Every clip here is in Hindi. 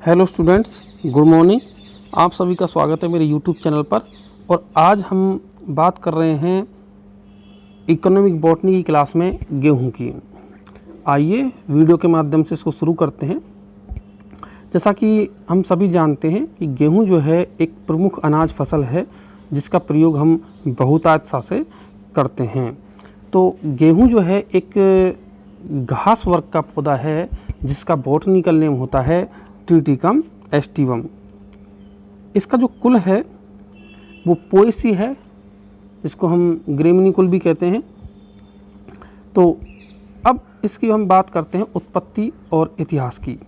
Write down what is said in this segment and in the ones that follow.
Hello students, good morning. आप सभी का स्वागत है मेरे यूट्यूब चैनल पर। और आज हम बात कर रहे हैं इकोनॉमिक बॉटनी की क्लास में गेहूं की। आइए वीडियो के माध्यम से इसको शुरू करते हैं। जैसा कि हम सभी जानते हैं कि गेहूं जो है एक प्रमुख अनाज फसल है जिसका प्रयोग हम बहुतायत से करते हैं। तो गेहूं जो है एक घास वर्ग का पौधा है जिसका बॉटनिकल नेम होता है ट्रिटिकम एस्टिवम। इसका जो कुल है वो पोएसी है, जिसको हम ग्रेमिनी कुल भी कहते हैं। तो अब इसकी हम बात करते हैं उत्पत्ति और इतिहास की।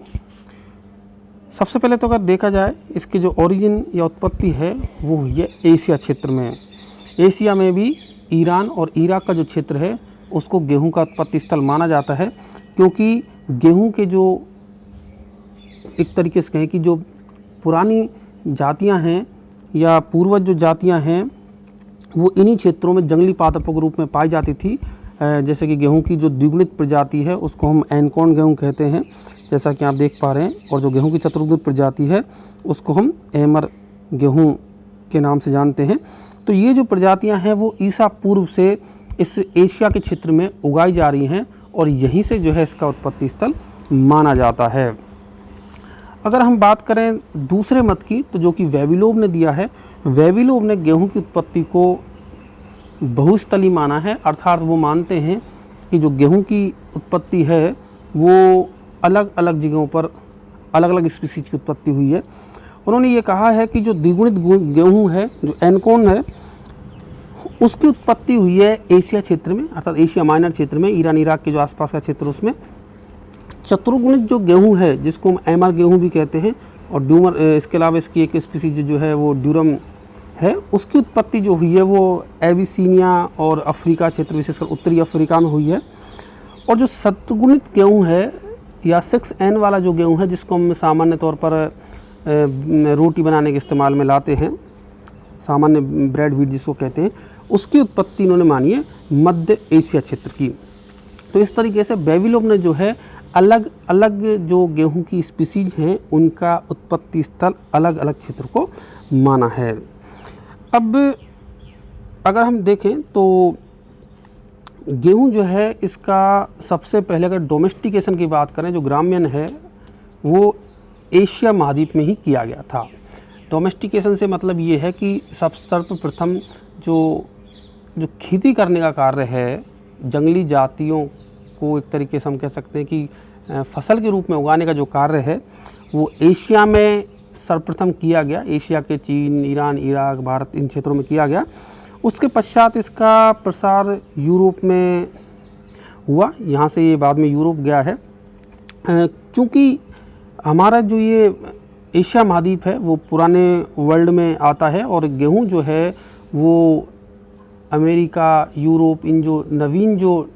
सबसे पहले तो अगर देखा जाए इसकी जो ओरिजिन या उत्पत्ति है वो हुई है एशिया क्षेत्र में। एशिया में भी ईरान और इराक का जो क्षेत्र है उसको गेहूं का उत्पत्ति स्थल माना जाता है, क्योंकि गेहूं के जो एक तरीके से कहें कि जो पुरानी जातियां हैं या पूर्वज जो जातियां हैं वो इन्हीं क्षेत्रों में जंगली पादपों के रूप में पाई जाती थी। जैसे कि गेहूं की जो द्विगुणित प्रजाति है उसको हम एनकॉर्न गेहूं कहते हैं, जैसा कि आप देख पा रहे हैं। और जो गेहूं की चतुर्गुणित प्रजाति है उसको हम एमर गेहूं के नाम से जानते हैं। तो ये जो प्रजातियां हैं वो ईसा पूर्व से इस एशिया के क्षेत्र में उगाई जा रही हैं और यहीं से जो है इसका उत्पत्ति स्थल माना जाता है। अगर हम बात करें दूसरे मत की, तो जो कि वेबिलोव ने दिया है, वेबिलोव ने गेहूं की उत्पत्ति को बहुस्थली माना है। अर्थात वो मानते हैं कि जो गेहूं की उत्पत्ति है वो अलग अलग जगहों पर अलग अलग स्पीसीज की उत्पत्ति हुई है। उन्होंने ये कहा है कि जो द्विगुणित गेहूं है, जो एनकॉर्न है, उसकी उत्पत्ति हुई है एशिया क्षेत्र में, अर्थात एशिया माइनर क्षेत्र में, ईरान इराक के जो आसपास का क्षेत्र उसमें। चतुर्गुणित जो गेहूं है जिसको हम एमर गेहूं भी कहते हैं, और ड्यूमर, इसके अलावा इसकी एक स्पीसीज जो है वो ड्यूरम है, उसकी उत्पत्ति जो हुई है वो एबिसीनिया और अफ्रीका क्षेत्र, विशेषकर उत्तरी अफ्रीका में हुई है। और जो सतगुणित गेहूं है या 6N वाला जो गेहूं है जिसको हम सामान्य तौर पर रोटी बनाने के इस्तेमाल में लाते हैं, सामान्य ब्रेड व्हीट जिसको कहते हैं, उसकी उत्पत्ति इन्होंने मानी है मध्य एशिया क्षेत्र की। तो इस तरीके से बेबीलोन ने जो है अलग अलग जो गेहूं की स्पीसीज हैं उनका उत्पत्ति स्थल अलग अलग क्षेत्र को माना है। अब अगर हम देखें तो गेहूं जो है इसका सबसे पहले अगर डोमेस्टिकेशन की बात करें, जो ग्राम्यन है वो एशिया महाद्वीप में ही किया गया था। डोमेस्टिकेशन से मतलब ये है कि सर्वप्रथम जो खेती करने का कार्य है, जंगली जातियों को एक तरीके से हम कह सकते हैं कि फसल के रूप में उगाने का जो कार्य है वो एशिया में सर्वप्रथम किया गया। एशिया के चीन, ईरान, इराक, भारत, इन क्षेत्रों में किया गया। उसके पश्चात इसका प्रसार यूरोप में हुआ, यहाँ से ये बाद में यूरोप गया है। क्योंकि हमारा जो ये एशिया महाद्वीप है वो पुराने वर्ल्ड में आता है और गेहूं जो है वो अमेरिका, यूरोप, इन जो नवीन जो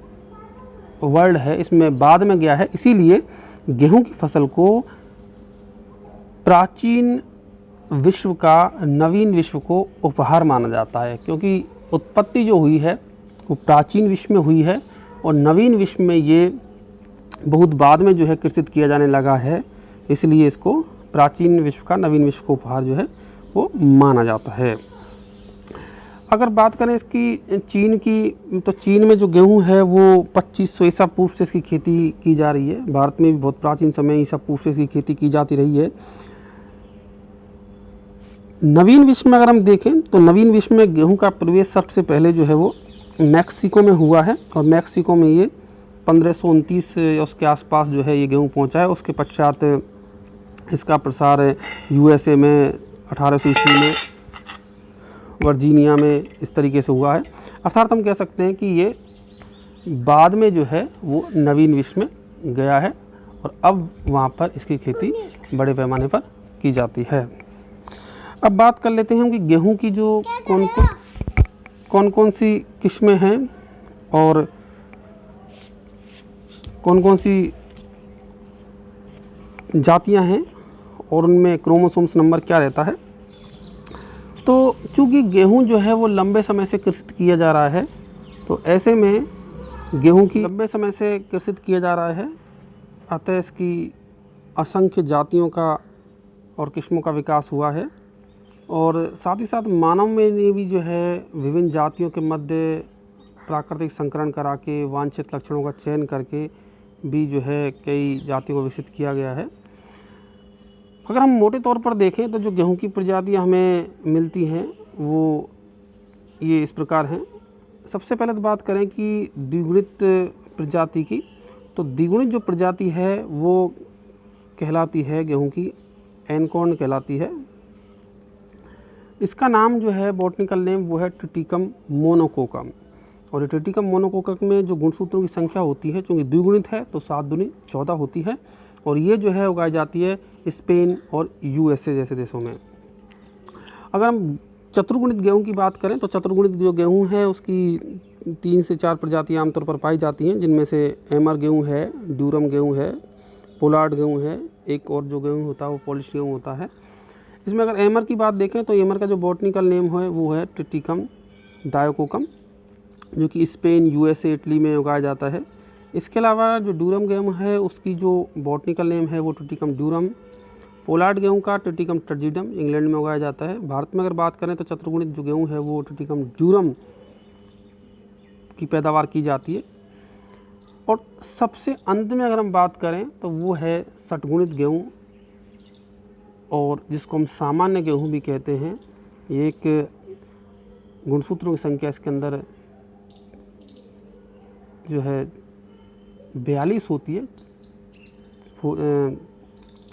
वर्ल्ड है इसमें बाद में गया है। इसीलिए गेहूं की फसल को प्राचीन विश्व का नवीन विश्व को उपहार माना जाता है, क्योंकि उत्पत्ति जो हुई है वो प्राचीन विश्व में हुई है और नवीन विश्व में ये बहुत बाद में जो है कृषित किया जाने लगा है। इसलिए इसको प्राचीन विश्व का नवीन विश्व को उपहार जो है वो माना जाता है। अगर बात करें इसकी चीन की, तो चीन में जो गेहूं है वो 2500 ईसा पूर्व से इसकी खेती की जा रही है। भारत में भी बहुत प्राचीन समय ईसा पूर्व से इसकी खेती की जाती रही है। नवीन विश्व में अगर हम देखें तो नवीन विश्व में गेहूं का प्रवेश सबसे पहले जो है वो मैक्सिको में हुआ है और मैक्सिको में ये 1529 या उसके आसपास जो है ये गेहूं पहुंचा है। उसके पश्चात इसका प्रसार USA में 1800 ईस्वी में, वर्जीनिया में इस तरीके से हुआ है। अर्थात हम कह सकते हैं कि ये बाद में जो है वो नवीन विश्व में गया है और अब वहाँ पर इसकी खेती बड़े पैमाने पर की जाती है। अब बात कर लेते हैं हम कि गेहूं की जो कौन कौन सी किस्में हैं और कौन कौन सी जातियां हैं और उनमें क्रोमोसोम्स नंबर क्या रहता है। तो चूँकि गेहूं जो है वो लंबे समय से कृषित किया जा रहा है, तो ऐसे में गेहूं की लंबे समय से कृषित किया जा रहा है, अतः इसकी असंख्य जातियों का और किस्मों का विकास हुआ है। और साथ ही साथ मानव में ने भी जो है विभिन्न जातियों के मध्य प्राकृतिक संकरण करा के वांछित लक्षणों का चयन करके भी जो है कई जातियों को विकसित किया गया है। अगर हम मोटे तौर पर देखें तो जो गेहूं की प्रजातियां हमें मिलती हैं वो ये इस प्रकार हैं। सबसे पहले तो बात करें कि द्विगुणित प्रजाति की, तो द्विगुणित जो प्रजाति है वो कहलाती है गेहूं की एनकॉर्न कहलाती है। इसका नाम जो है बॉटनिकल नेम वो है ट्रिटिकम मोनोकोकम। और ये ट्रिटिकम मोनोकोकम में जो गुणसूत्रों की संख्या होती है, चूँकि द्विगुणित है तो 7 दूनी 14 होती है। और ये जो है उगाई जाती है स्पेन और यूएसए जैसे देशों में। अगर हम चतुर्गुणित गेहूं की बात करें तो चतुर्गुणित जो गेहूं है उसकी 3 से 4 प्रजातियां आमतौर पर पाई जाती हैं, जिनमें से एमर गेहूं है, ड्यूरम गेहूं है, पोलार्ड गेहूं है, एक और जो गेहूं होता है वो पॉलिश गेहूं होता है। इसमें अगर एमर की बात देखें तो एमर का जो बॉटनिकल नेम है वो है ट्रिटिकम डायोकोकम, जो कि स्पेन, यूएसए, इटली में उगाया जाता है। इसके अलावा जो ड्यूरम गेहूं है उसकी जो बॉटनिकल नेम है वो ट्रिटिकम ड्यूरम। पोलार्ड गेहूं का ट्रिटिकम टर्जिडम इंग्लैंड में उगाया जाता है। भारत में अगर बात करें तो चतुर्गुणित जो गेहूं है वो ट्रिटिकम ड्यूरम की पैदावार की जाती है। और सबसे अंत में अगर हम बात करें तो वो है षटगुणित गेहूं, और जिसको हम सामान्य गेहूं भी कहते हैं। ये एक गुणसूत्रों की संख्या इसके अंदर जो है 42 होती है।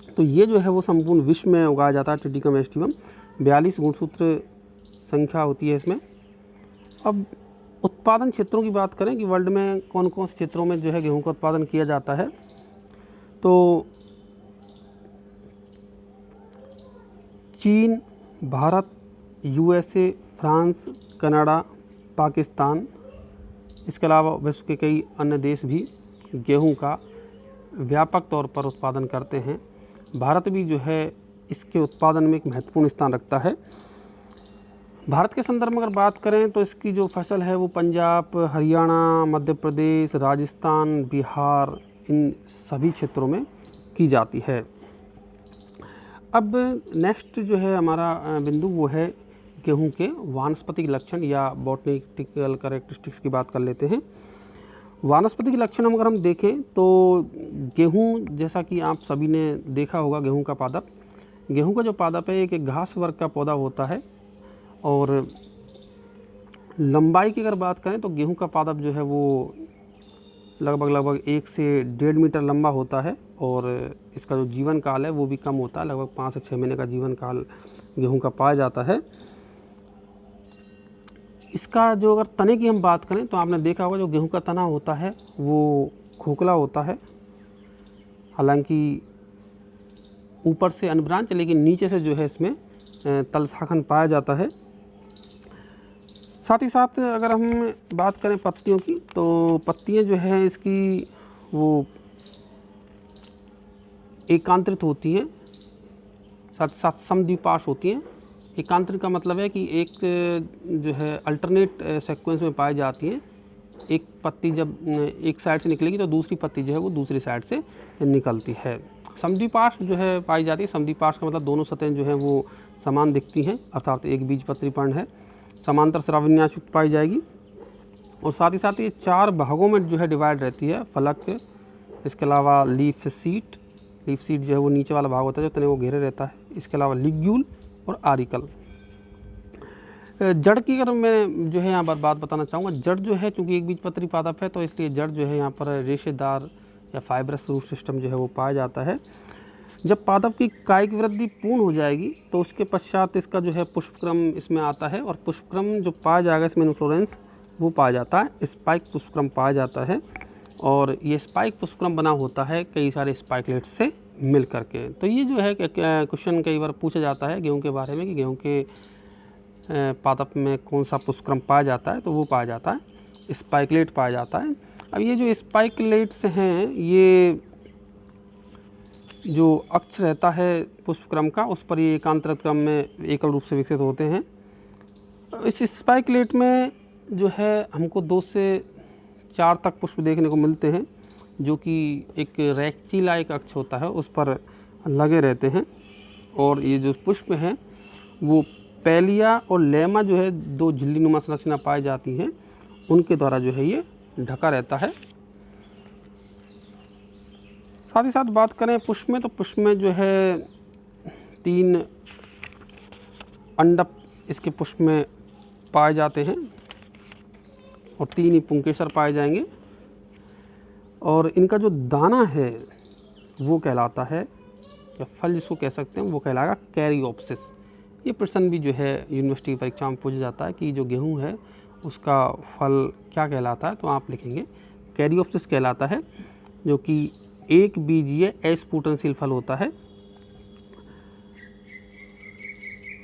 तो ये जो है वो संपूर्ण विश्व में उगाया जाता है ट्रिटिकम एस्टिवम। 42 गुणसूत्र संख्या होती है इसमें। अब उत्पादन क्षेत्रों की बात करें कि वर्ल्ड में कौन कौन से क्षेत्रों में जो है गेहूं का उत्पादन किया जाता है, तो चीन, Bharat, USA, France, Canada, Pakistan, इसके अलावा विश्व के कई अन्य देश भी गेहूं का व्यापक तौर पर उत्पादन करते हैं। भारत भी जो है इसके उत्पादन में एक महत्वपूर्ण स्थान रखता है। भारत के संदर्भ में अगर बात करें तो इसकी जो फसल है वो पंजाब, हरियाणा, मध्य प्रदेश, राजस्थान, बिहार, इन सभी क्षेत्रों में की जाती है। अब नेक्स्ट जो है हमारा बिंदु वो है गेहूं के वानस्पतिक लक्षण या बॉटनिकल कैरेक्टरिस्टिक्स की बात कर लेते हैं। वानस्पतिक लक्षण अगर हम देखें तो गेहूं, जैसा कि आप सभी ने देखा होगा, गेहूं का पादप, गेहूं का जो पादप है एक घास वर्ग का पौधा होता है। और लंबाई की अगर बात करें तो गेहूं का पादप जो है वो लगभग 1 से 1.5 मीटर लंबा होता है। और इसका जो जीवन काल है वो भी कम होता है, लगभग 5 से 6 महीने का जीवन काल गेहूं का पाया जाता है। इसका जो अगर तने की हम बात करें तो आपने देखा होगा जो गेहूं का तना होता है वो खोखला होता है, हालांकि ऊपर से अनब्रांच, लेकिन नीचे से जो है इसमें तलशाखन पाया जाता है। साथ ही साथ अगर हम बात करें पत्तियों की तो पत्तियां जो है इसकी वो एकांतरित होती हैं, साथ साथ समद्विपार्श्व होती हैं। एकांतरित का मतलब है कि एक जो है अल्टरनेट सीक्वेंस में पाई जाती हैं। एक पत्ती जब एक साइड से निकलेगी तो दूसरी पत्ती जो है वो दूसरी साइड से निकलती है। समद्विपार्श्व जो है पाई जाती है। समद्विपार्श्व का मतलब दोनों सतहें जो हैं वो समान दिखती हैं, अर्थात एक बीजपत्री पर्ण है, समांतर स्राविन्यास युक्त पाई जाएगी। और साथ ही साथ ये 4 भागों में जो है डिवाइड रहती है, फलक, इसके अलावा लीफ सीट, लीफ सीट जो है वो नीचे वाला भाग होता है जो तने को घेरे रहता है, इसके अलावा लिग्यूल और आरिकल। जड़ की अगर मैं जो है यहाँ पर बात बताना चाहूँगा, जड़ जो है चूँकि एक बीजपत्री पादप है तो इसलिए जड़ जो है यहाँ पर रेशेदार या फाइब्रस रूट सिस्टम जो है वो पाया जाता है। जब पादप की कायिक वृद्धि पूर्ण हो जाएगी तो उसके पश्चात इसका जो है पुष्पक्रम इसमें आता है, और पुष्पक्रम जो पाया जाएगा इसमें इन्फ्लोरेंस वो पाया जाता है, स्पाइक पुष्पक्रम पाया जाता है। और ये स्पाइक पुष्पक्रम बना होता है कई सारे स्पाइकलेट्स से मिल करके। तो ये जो है क्वेश्चन कई बार पूछा जाता है गेहूं के बारे में कि गेहूं के पादप में कौन सा पुष्पक्रम पाया जाता है, तो वो पाया जाता है स्पाइकलेट पाया जाता है। अब ये जो स्पाइकलेट्स हैं, ये जो अक्ष रहता है पुष्पक्रम का उस पर ये एकांतरित क्रम में एकल रूप से विकसित होते हैं। इस स्पाइकलेट में जो है हमको 2 से 4 तक पुष्प देखने को मिलते हैं, जो कि एक रेक्चीला एक अक्ष होता है उस पर लगे रहते हैं। और ये जो पुष्प हैं वो पैलिया और लेमा जो है, दो झिल्ली नुमा संरचना पाई जाती हैं, उनके द्वारा जो है ये ढका रहता है। साथ ही साथ बात करें पुष्प में, तो पुष्प में जो है 3 अंडक इसके पुष्प में पाए जाते हैं और 3 ही पुंकेसर पाए जाएंगे। और इनका जो दाना है वो कहलाता है, या फल जिसको कह सकते हैं, वो कहलाएगा कैरियोप्सिस। ये प्रश्न भी जो है यूनिवर्सिटी परीक्षा में पूछा जाता है कि जो गेहूं है उसका फल क्या कहलाता है, तो आप लिखेंगे कैरियोप्सिस कहलाता है, जो कि एक बीजीय अस्फुटनशील फल होता है।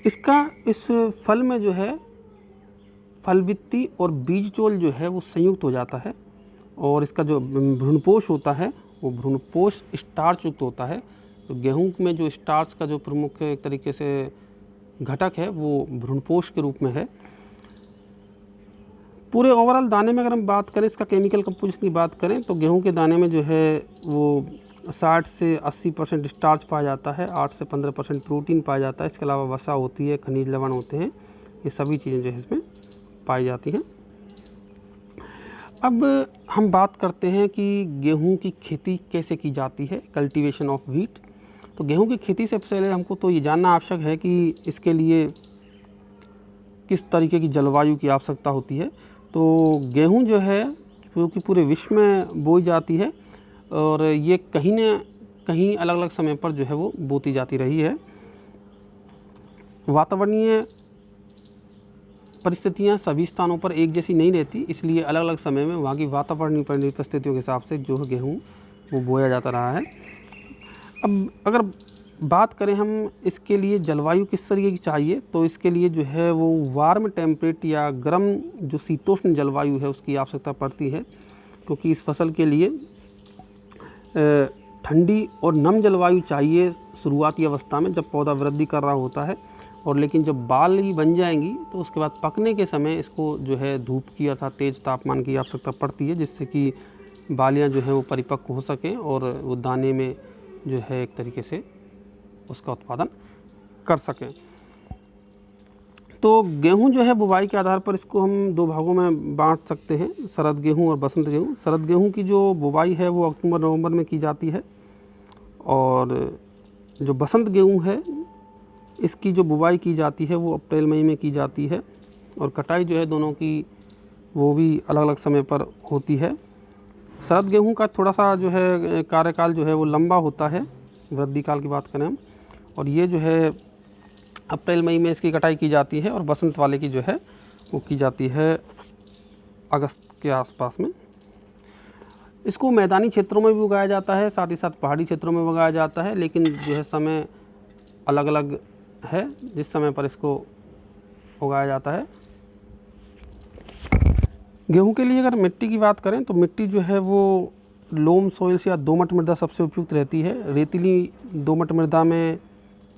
इस फल में जो है फलवित्ती और बीजचोल जो है वो संयुक्त हो जाता है, और इसका जो भ्रूणपोष होता है वो भ्रूणपोष स्टार्च युक्त होता है। तो गेहूं में जो स्टार्च का जो प्रमुख एक तरीके से घटक है वो भ्रूणपोष के रूप में है। पूरे ओवरऑल दाने में अगर हम बात करें, इसका केमिकल कंपोजिशन की बात करें, तो गेहूं के दाने में जो है वो 60 से 80% स्टार्च पाया जाता है, 8 से 15% प्रोटीन पाया जाता है। इसके अलावा वसा होती है, खनिज लवण होते हैं, ये सभी चीज़ें जो है इसमें पाई जाती हैं। अब हम बात करते हैं कि गेहूं की खेती कैसे की जाती है, कल्टीवेशन ऑफ व्हीट। तो गेहूं की खेती से पहले हमको तो ये जानना आवश्यक है कि इसके लिए किस तरीके की जलवायु की आवश्यकता होती है। तो गेहूं जो है जो कि पूरे विश्व में बोई जाती है, और ये कहीं न कहीं अलग अलग समय पर जो है वो बोती जाती रही है। वातावरणीय परिस्थितियां सभी स्थानों पर एक जैसी नहीं रहती, इसलिए अलग अलग समय में वहाँ की वातावरणीय परिस्थितियों के हिसाब से जो है गेहूँ वो बोया जाता रहा है। अब अगर बात करें हम इसके लिए जलवायु किस तरीके की चाहिए, तो इसके लिए जो है वो वार्म टेम्परेट या गर्म जो शीतोष्ण जलवायु है उसकी आवश्यकता पड़ती है, क्योंकि इस फसल के लिए ठंडी और नम जलवायु चाहिए शुरुआती अवस्था में जब पौधा वृद्धि कर रहा होता है, और लेकिन जब बाल ही बन जाएंगी तो उसके बाद पकने के समय इसको जो है धूप की अर्थात तेज़ तापमान की आवश्यकता पड़ती है, जिससे कि बालियाँ जो है वो परिपक्व हो सकें और वो दाने में जो है एक तरीके से उसका उत्पादन कर सकें। तो गेहूं जो है बुवाई के आधार पर इसको हम 2 भागों में बांट सकते हैं, शरद गेहूं और बसंत गेहूं। शरद गेहूं की जो बुवाई है वो अक्टूबर नवंबर में की जाती है, और जो बसंत गेहूं है इसकी जो बुवाई की जाती है वो अप्रैल मई में की जाती है, और कटाई जो है दोनों की वो भी अलग अलग समय पर होती है। शरद गेहूं का थोड़ा सा जो है कार्यकाल जो है वो लंबा होता है, वृद्धि काल की बात करें हम, और ये जो है अप्रैल मई में इसकी कटाई की जाती है, और बसंत वाले की जो है वो की जाती है अगस्त के आसपास में। इसको मैदानी क्षेत्रों में भी उगाया जाता है, साथ ही साथ पहाड़ी क्षेत्रों में उगाया जाता है, लेकिन जो है समय अलग अलग है जिस समय पर इसको उगाया जाता है। गेहूं के लिए अगर मिट्टी की बात करें तो मिट्टी जो है वो लोम सॉइल्स या दोमट मृदा सबसे उपयुक्त रहती है। रेतीली दोमट मृदा में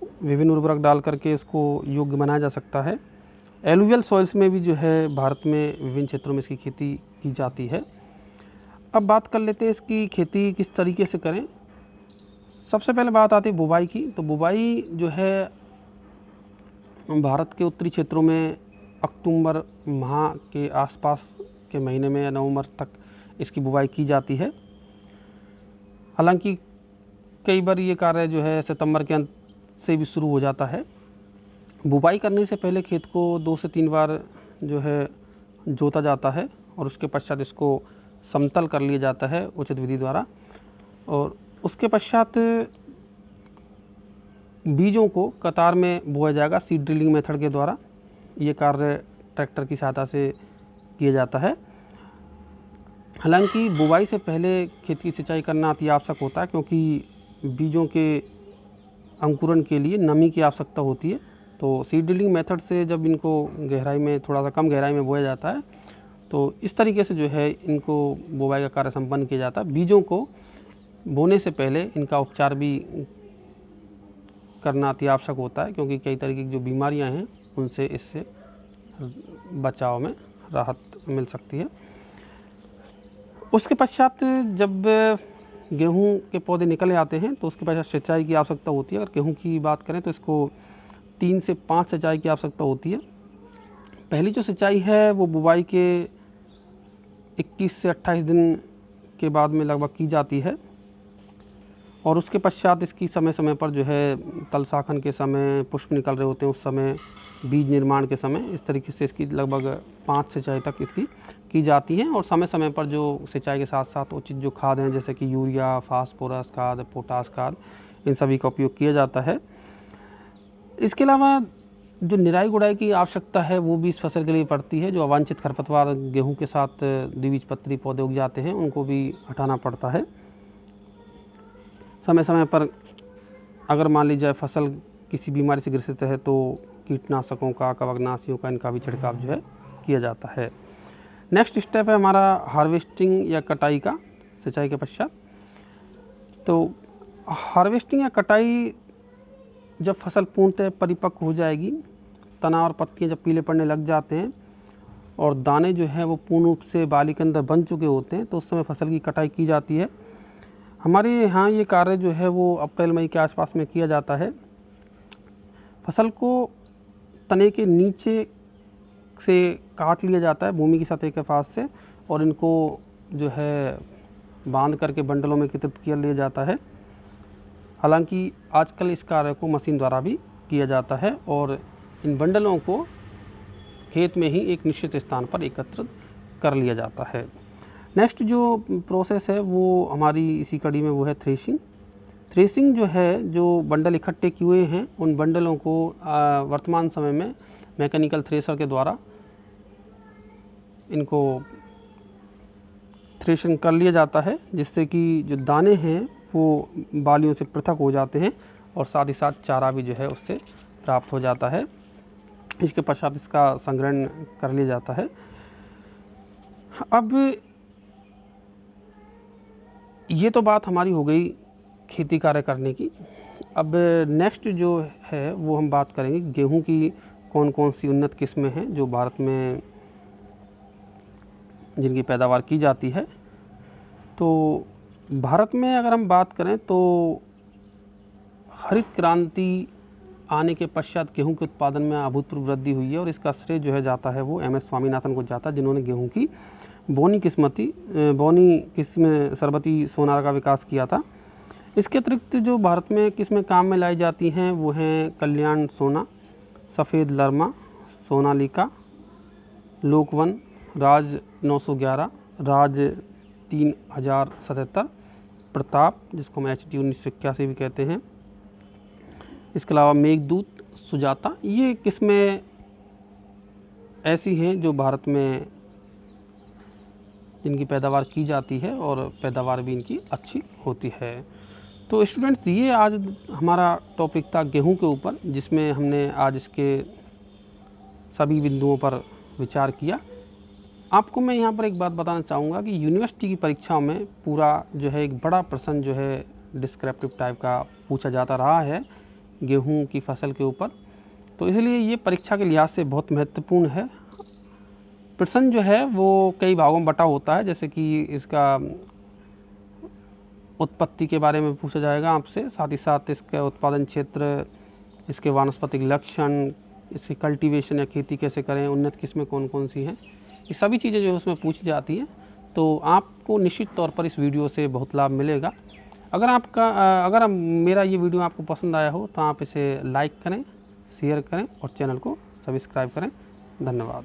विभिन्न उर्वरक डाल करके इसको योग्य बनाया जा सकता है। एलुवियल सॉइल्स में भी जो है भारत में विभिन्न क्षेत्रों में इसकी खेती की जाती है। अब बात कर लेते हैं इसकी खेती किस तरीके से करें। सबसे पहले बात आती है बुवाई की। तो बुवाई जो है भारत के उत्तरी क्षेत्रों में अक्टूबर माह के आसपास के महीने में या नवंबर तक इसकी बुवाई की जाती है। हालांकि कई बार ये कार्य जो है सितंबर के अंत से भी शुरू हो जाता है। बुवाई करने से पहले खेत को 2 से 3 बार जो है जोता जाता है, और उसके पश्चात इसको समतल कर लिया जाता है उचित विधि द्वारा, और उसके पश्चात बीजों को कतार में बोया जाएगा सीड ड्रिलिंग मेथड के द्वारा। ये कार्य ट्रैक्टर की सहायता से किया जाता है। हालांकि बुवाई से पहले खेत की सिंचाई करना अति आवश्यक होता है, क्योंकि बीजों के अंकुरण के लिए नमी की आवश्यकता होती है। तो सीड ड्रिलिंग मेथड से जब इनको गहराई में थोड़ा सा कम गहराई में बोया जाता है, तो इस तरीके से जो है इनको बुवाई का कार्य संपन्न किया जाता है। बीजों को बोने से पहले इनका उपचार भी करना अति आवश्यक होता है, क्योंकि कई तरीके की जो बीमारियां हैं उनसे इससे बचाव में राहत मिल सकती है। उसके पश्चात जब गेहूं के पौधे निकल आते हैं तो उसके पश्चात सिंचाई की आवश्यकता होती है। अगर गेहूं की बात करें तो इसको 3 से 5 सिंचाई की आवश्यकता होती है। पहली जो सिंचाई है वो बुवाई के 21 से 28 दिन के बाद में लगभग की जाती है और उसके पश्चात इसकी समय समय पर जो है तल शाखन के समय, पुष्प निकल रहे होते हैं उस समय, बीज निर्माण के समय, इस तरीके से इसकी लगभग 5 सिंचाई तक इसकी की जाती हैं। और समय समय पर जो सिंचाई के साथ साथ उचित जो खाद हैं जैसे कि यूरिया, फास्फोरस खाद, पोटास खाद, इन सभी का उपयोग किया जाता है। इसके अलावा जो निराई गुड़ाई की आवश्यकता है वो भी इस फसल के लिए पड़ती है। जो अवांछित खरपतवार गेहूं के साथ द्विबीजपत्री पौधे उग जाते हैं उनको भी हटाना पड़ता है। समय समय पर अगर मान ली जाए फसल किसी बीमारी से ग्रसित है तो कीटनाशकों का, कवकनाशियों का, इनका भी छिड़काव जो है किया जाता है। नेक्स्ट स्टेप है हमारा हार्वेस्टिंग या कटाई का, सिंचाई के पश्चात। तो हार्वेस्टिंग या कटाई जब फसल पूर्णतः परिपक्व हो जाएगी, तना और पत्तियाँ जब पीले पड़ने लग जाते हैं और दाने जो हैं वो पूर्ण रूप से बाली के अंदर बन चुके होते हैं तो उस समय फसल की कटाई की जाती है। हमारे यहाँ ये कार्य जो है वो अप्रैल मई के आसपास में किया जाता है। फसल को तने के नीचे से काट लिया जाता है भूमि की सतह के पास से और इनको जो है बांध करके बंडलों में एकत्रित किया लिया जाता है। हालांकि आजकल इस कार्य को मशीन द्वारा भी किया जाता है और इन बंडलों को खेत में ही एक निश्चित स्थान पर एकत्रित कर लिया जाता है। नेक्स्ट जो प्रोसेस है वो हमारी इसी कड़ी में वो है थ्रेशिंग। थ्रेशिंग जो है, जो बंडल इकट्ठे किए हुए हैं उन बंडलों को वर्तमान समय में मैकेनिकल थ्रेशर के द्वारा इनको थ्रेशिंग कर लिया जाता है, जिससे कि जो दाने हैं वो बालियों से पृथक हो जाते हैं और साथ ही साथ चारा भी जो है उससे प्राप्त हो जाता है। इसके पश्चात इसका संग्रहण कर लिया जाता है। अब ये तो बात हमारी हो गई खेती कार्य करने की। अब नेक्स्ट जो है वो हम बात करेंगे गेहूं की कौन कौन सी उन्नत किस्में हैं जो भारत में जिनकी पैदावार की जाती है। तो भारत में अगर हम बात करें तो हरित क्रांति आने के पश्चात गेहूं के उत्पादन में अभूतपूर्व वृद्धि हुई है और इसका श्रेय जो है जाता है वो MS स्वामीनाथन को जाता है, जिन्होंने गेहूं की बोनी किस्म सरबती सोनार का विकास किया था। इसके अतिरिक्त जो भारत में किस्में काम में लाई जाती हैं वो हैं कल्याण सोना, सफ़ेद लरमा, सोनालिका, लोकवन, राज 911, राज 3077, प्रताप जिसको हम HT 1981 भी कहते हैं। इसके अलावा मेघदूत, सुजाता, ये किस्में ऐसी हैं जो भारत में जिनकी पैदावार की जाती है और पैदावार भी इनकी अच्छी होती है। तो स्टूडेंट्स, ये आज हमारा टॉपिक था गेहूं के ऊपर, जिसमें हमने आज इसके सभी बिंदुओं पर विचार किया। आपको मैं यहाँ पर एक बात बताना चाहूँगा कि यूनिवर्सिटी की परीक्षाओं में पूरा जो है एक बड़ा प्रश्न जो है डिस्क्रिप्टिव टाइप का पूछा जाता रहा है गेहूं की फसल के ऊपर, तो इसलिए ये परीक्षा के लिहाज से बहुत महत्वपूर्ण है। प्रश्न जो है वो कई भागों में बटा होता है, जैसे कि इसका उत्पत्ति के बारे में पूछा जाएगा आपसे, साथ ही साथ इसका उत्पादन क्षेत्र, इसके वानस्पतिक लक्षण, इसकी कल्टीवेशन या खेती कैसे करें, उन्नत किस्में कौन कौन सी हैं, ये सभी चीज़ें जो है उसमें पूछी जाती हैं। तो आपको निश्चित तौर पर इस वीडियो से बहुत लाभ मिलेगा। अगर मेरा ये वीडियो आपको पसंद आया हो तो आप इसे लाइक करें, शेयर करें और चैनल को सब्सक्राइब करें। धन्यवाद।